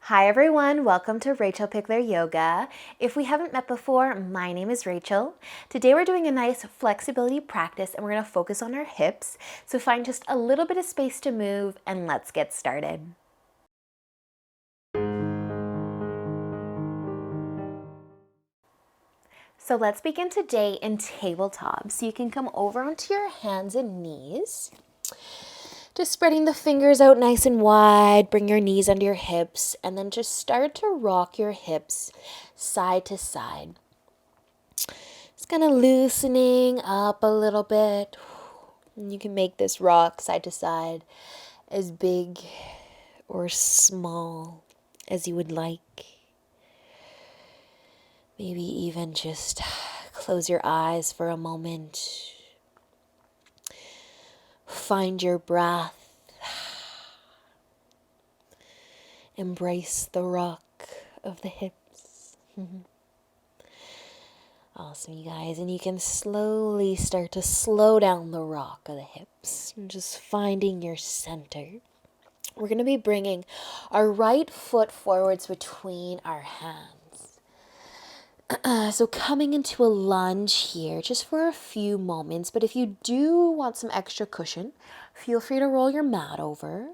Hi everyone, welcome to Rachel Pichler Yoga. If we haven't met before, my name is Rachel. Today we're doing a nice flexibility practice and we're going to focus on our hips. So find just a little bit of space to move and let's get started. So let's begin today in tabletop. So you can come over onto your hands and knees. Just spreading the fingers out nice and wide, bring your knees under your hips, and then just start to rock your hips side to side. Just kind of loosening up a little bit. And you can make this rock side to side as big or small as you would like. Maybe even just close your eyes for a moment. Find your breath. Embrace the rock of the hips. Awesome, you guys. And you can slowly start to slow down the rock of the hips. And just finding your center. We're going to be bringing our right foot forwards between our hands. So coming into a lunge here just for a few moments. But if you do want some extra cushion, feel free to roll your mat over.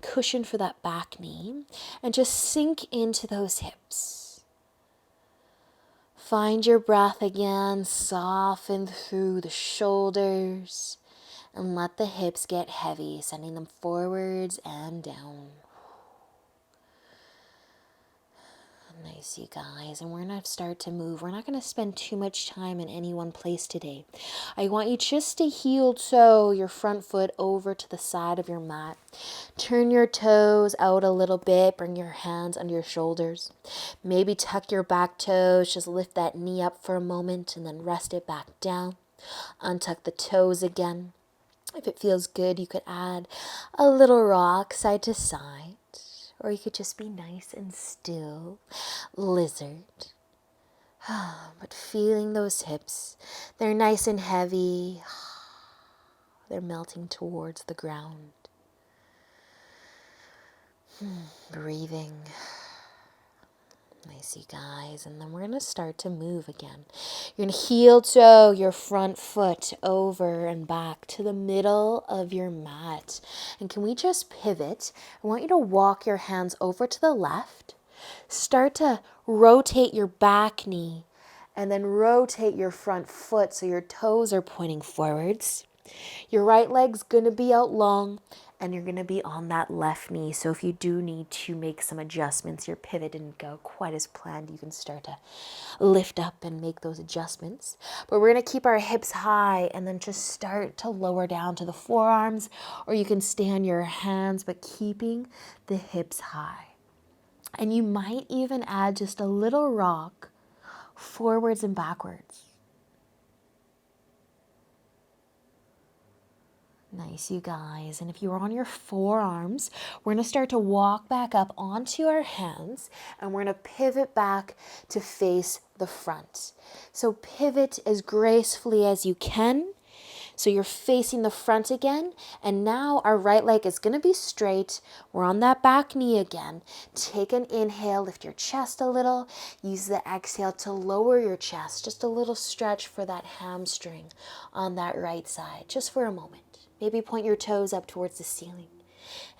Cushion for that back knee. And just sink into those hips. Find your breath again. Soften through the shoulders. And let the hips get heavy, sending them forwards and down. Nice, you guys. And we're going to start to move. We're not going to spend too much time in any one place today. I want you just to heel toe your front foot over to the side of your mat. Turn your toes out a little bit. Bring your hands under your shoulders. Maybe tuck your back toes. Just lift that knee up for a moment and then rest it back down. Untuck the toes again. If it feels good, you could add a little rock side to side. Or you could just be nice and still, lizard. But feeling those hips, they're nice and heavy. They're melting towards the ground. Breathing. Nice, you guys. And then we're going to start to move again. You're going to heel toe your front foot over and back to the middle of your mat. And can we just pivot? I want you to walk your hands over to the left. Start to rotate your back knee and then rotate your front foot so your toes are pointing forwards. Your right leg's going to be out long and you're going to be on that left knee. So if you do need to make some adjustments, your pivot didn't go quite as planned, you can start to lift up and make those adjustments. But we're going to keep our hips high and then just start to lower down to the forearms, or you can stay on your hands, but keeping the hips high. And you might even add just a little rock forwards and backwards. Nice, you guys. And if you're on your forearms, we're going to start to walk back up onto our hands and we're going to pivot back to face the front. So pivot as gracefully as you can. So you're facing the front again. And now our right leg is going to be straight. We're on that back knee again. Take an inhale, lift your chest a little. Use the exhale to lower your chest. Just a little stretch for that hamstring on that right side, just for a moment. Maybe point your toes up towards the ceiling.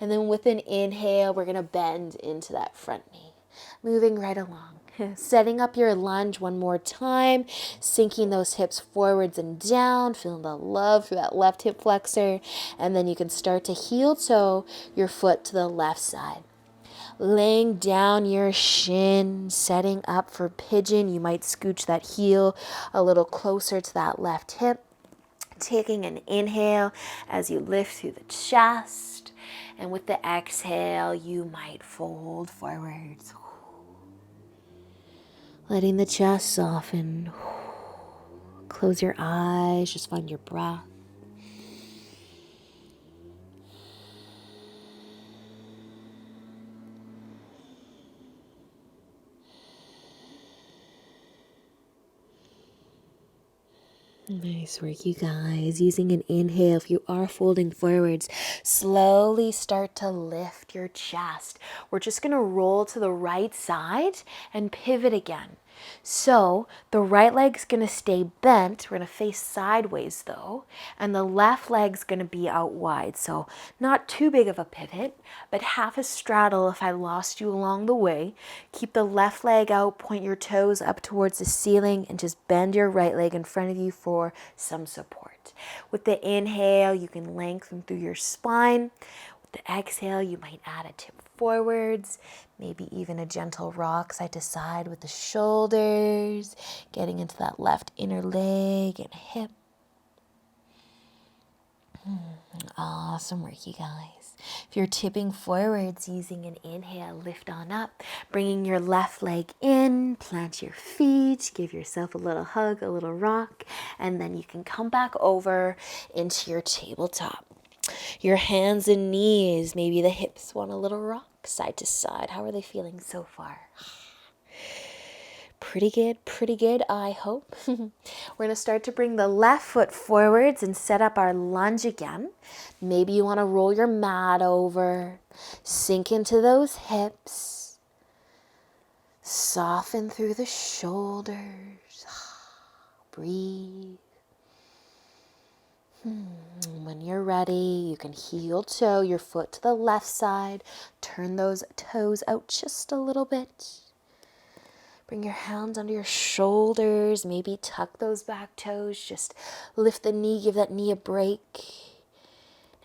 And then with an inhale, we're going to bend into that front knee. Moving right along. Setting up your lunge one more time. Sinking those hips forwards and down. Feeling the love through that left hip flexor. And then you can start to heel toe your foot to the left side. Laying down your shin, setting up for pigeon. You might scooch that heel a little closer to that left hip. Taking an inhale as you lift through the chest. And with the exhale, you might fold forwards. Letting the chest soften. Close your eyes, just find your breath. Nice work, you guys. Using an inhale, if you are folding forwards, slowly start to lift your chest. We're just going to roll to the right side and pivot again. So the right leg's going to stay bent. We're going to face sideways though. And the left leg's going to be out wide. So not too big of a pivot, but half a straddle if I lost you along the way. Keep the left leg out, point your toes up towards the ceiling, and just bend your right leg in front of you for some support. With the inhale, you can lengthen through your spine. With the exhale, you might add a tip forwards, maybe even a gentle rock side to side with the shoulders, getting into that left inner leg and hip. Awesome work, you guys. If you're tipping forwards, using an inhale, lift on up, bringing your left leg in, plant your feet, give yourself a little hug, a little rock, and then you can come back over into your tabletop. Your hands and knees, maybe the hips want a little rock side to side. How are they feeling so far? Pretty good, I hope. We're going to start to bring the left foot forwards and set up our lunge again. Maybe you want to roll your mat over, sink into those hips, soften through the shoulders, breathe. When you're ready, you can heel toe your foot to the left side, turn those toes out just a little bit. Bring your hands under your shoulders, maybe tuck those back toes, just lift the knee, give that knee a break,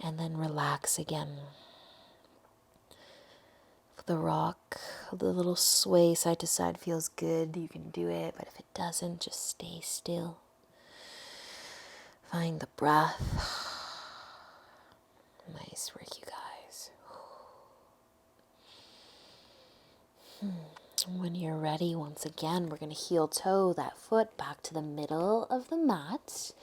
and then relax again. If the rock, the little sway side to side feels good, you can do it, but if it doesn't, just stay still. Find the breath. Nice work, you guys. When you're ready, once again, we're going to heel toe that foot back to the middle of the mat.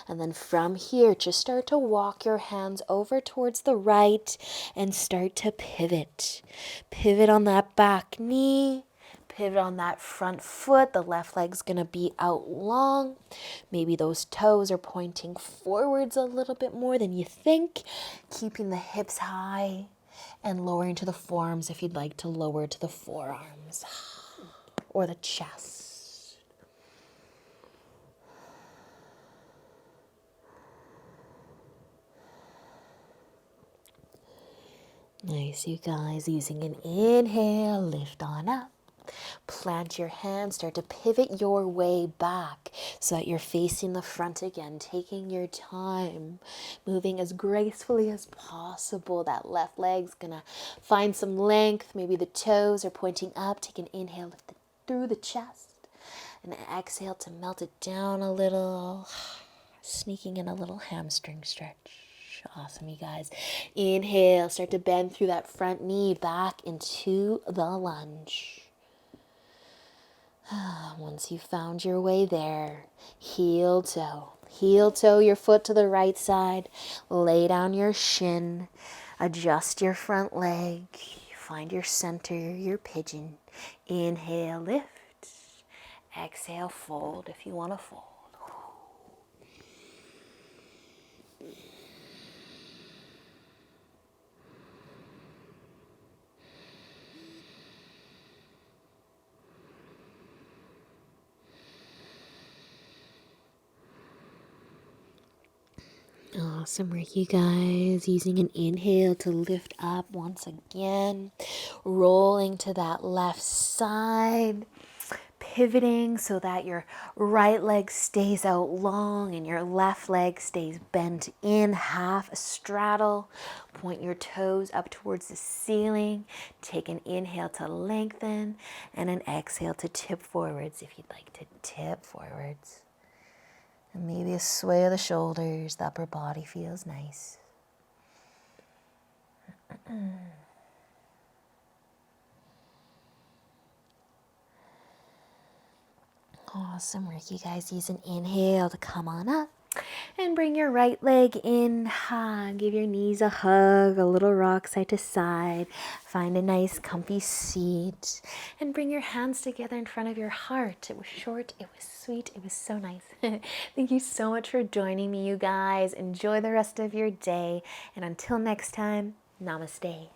And then from here, just start to walk your hands over towards the right and start to pivot. Pivot on that back knee. Pivot on that front foot. The left leg's going to be out long. Maybe those toes are pointing forwards a little bit more than you think. Keeping the hips high and lowering to the forearms if you'd like to lower to the forearms or the chest. Nice, you guys. Using an inhale, lift on up. Plant your hands, start to pivot your way back so that you're facing the front again, taking your time, moving as gracefully as possible. That left leg's gonna find some length. Maybe the toes are pointing up. Take an inhale, lift it through the chest, and exhale to melt it down a little, sneaking in a little hamstring stretch. Awesome, you guys. Inhale, start to bend through that front knee back into the lunge. Once you've found your way there, heel toe your foot to the right side, lay down your shin, adjust your front leg, find your center, your pigeon. Inhale, lift, exhale, fold if you want to fold. Awesome work, you guys. Using an inhale to lift up once again. Rolling to that left side. Pivoting so that your right leg stays out long and your left leg stays bent in, half a straddle. Point your toes up towards the ceiling. Take an inhale to lengthen and an exhale to tip forwards if you'd like to tip forwards. And maybe a sway of the shoulders, the upper body feels nice. Awesome work, you guys. Use an inhale to come on up. And bring your right leg in, give your knees a hug, a little rock side to side. Find a nice comfy seat and bring your hands together in front of your heart. It was short, it was sweet, it was so nice. Thank you so much for joining me, you guys. Enjoy the rest of your day, and until next time, namaste.